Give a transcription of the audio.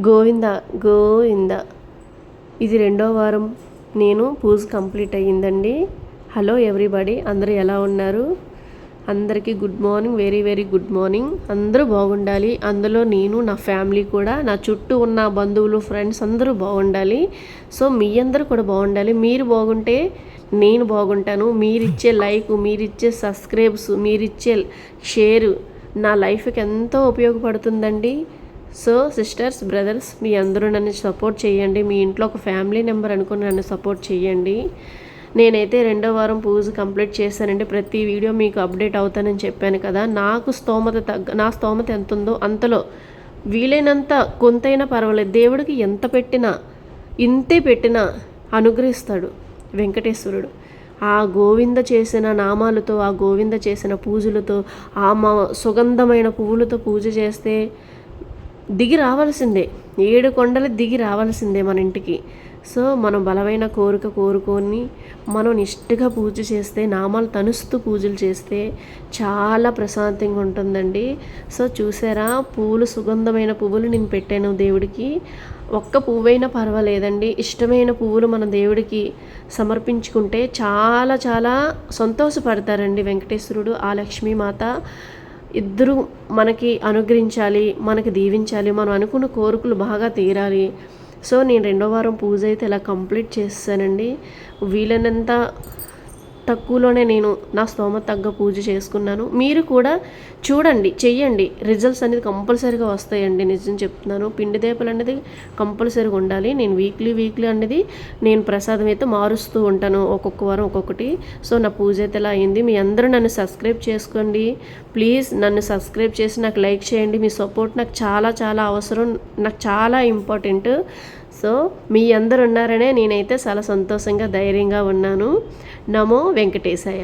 గోవింద గోవింద. ఇది రెండో వారం నేను పూజ కంప్లీట్ అయ్యిందండి. హలో ఎవ్రీబడి, అందరూ ఎలా ఉన్నారు? అందరికీ good morning, very very good morning. అందరూ బాగుండాలి, అందులో నేను, నా ఫ్యామిలీ కూడా, నా చుట్టూ ఉన్న బంధువులు, ఫ్రెండ్స్ అందరూ బాగుండాలి. సో మీ అందరూ కూడా బాగుండాలి. మీరు బాగుంటే నేను బాగుంటాను. మీరిచ్చే లైక్, మీరిచ్చే సబ్స్క్రైబ్స్, మీరిచ్చే షేరు నా లైఫ్కి ఎంతో ఉపయోగపడుతుందండి. సో సిస్టర్స్, బ్రదర్స్, మీ అందరూ నన్ను సపోర్ట్ చేయండి. మీ ఇంట్లో ఒక ఫ్యామిలీ మెంబర్ అనుకుని నన్ను సపోర్ట్ చేయండి. నేనైతే రెండో వారం పూజ కంప్లీట్ చేశానండి. ప్రతి వీడియో మీకు అప్డేట్ అవుతానని చెప్పాను కదా. నాకు నా స్తోమత ఎంత ఉందో అంతలో వీలైనంత కొంతైనా పర్వాలేదు. దేవుడికి ఎంత పెట్టినా, ఇంతే పెట్టినా అనుగ్రహిస్తాడు వెంకటేశ్వరుడు. ఆ గోవింద చేసిన నామాలతో, ఆ గోవింద చేసిన పూజలతో, ఆ సుగంధమైన పువ్వులతో పూజ చేస్తే దిగి రావాల్సిందే, 7 కొండలు దిగి రావాల్సిందే మన ఇంటికి. సో మనం బలమైన కోరిక కోరుకొని మనం నిష్ఠగా పూజ చేస్తే, నామాలు తనుస్తూ పూజలు చేస్తే చాలా ప్రశాంతంగా ఉంటుందండి. సో చూసారా, పువ్వులు, సుగంధమైన పువ్వులు నేను పెట్టాను దేవుడికి. ఒక్క పువ్వైనా పర్వాలేదండి, ఇష్టమైన పువ్వులు మన దేవుడికి సమర్పించుకుంటే చాలా చాలా సంతోషపడతారండి వెంకటేశ్వరుడు, ఆ లక్ష్మీమాత. ఇద్దరు మనకి అనుగ్రహించాలి, మనకి దీవించాలి, మనం అనుకున్న కోరికలు బాగా తీరాలి. సో నేను రెండో వారం పూజ అయితే ఇలా కంప్లీట్ చేస్తానండి. వీలైనంత తక్కువలోనే నేను నా స్తోమత తగ్గ పూజ చేసుకున్నాను. మీరు కూడా చూడండి, చెయ్యండి, రిజల్ట్స్ అనేది కంపల్సరీగా వస్తాయండి. నిజం చెప్తున్నాను, పిండి దీపాలు అనేది కంపల్సరీగా ఉండాలి. నేను వీక్లీ అనేది నేను ప్రసాదం అయితే మారుస్తూ ఉంటాను, ఒక్కొక్క వారం ఒక్కొక్కటి. సో నా పూజ అయితే ఇలా అయింది. మీ అందరూ నన్ను సబ్స్క్రైబ్ చేసుకోండి ప్లీజ్. నన్ను సబ్స్క్రైబ్ చేసి నాకు లైక్ చేయండి. మీ సపోర్ట్ నాకు చాలా చాలా అవసరం, నాకు చాలా ఇంపార్టెంట్. సో మీ అందరు ఉన్నారనే నేనైతే చాలా సంతోషంగా, ధైర్యంగా ఉన్నాను. నమో వెంకటేశాయ.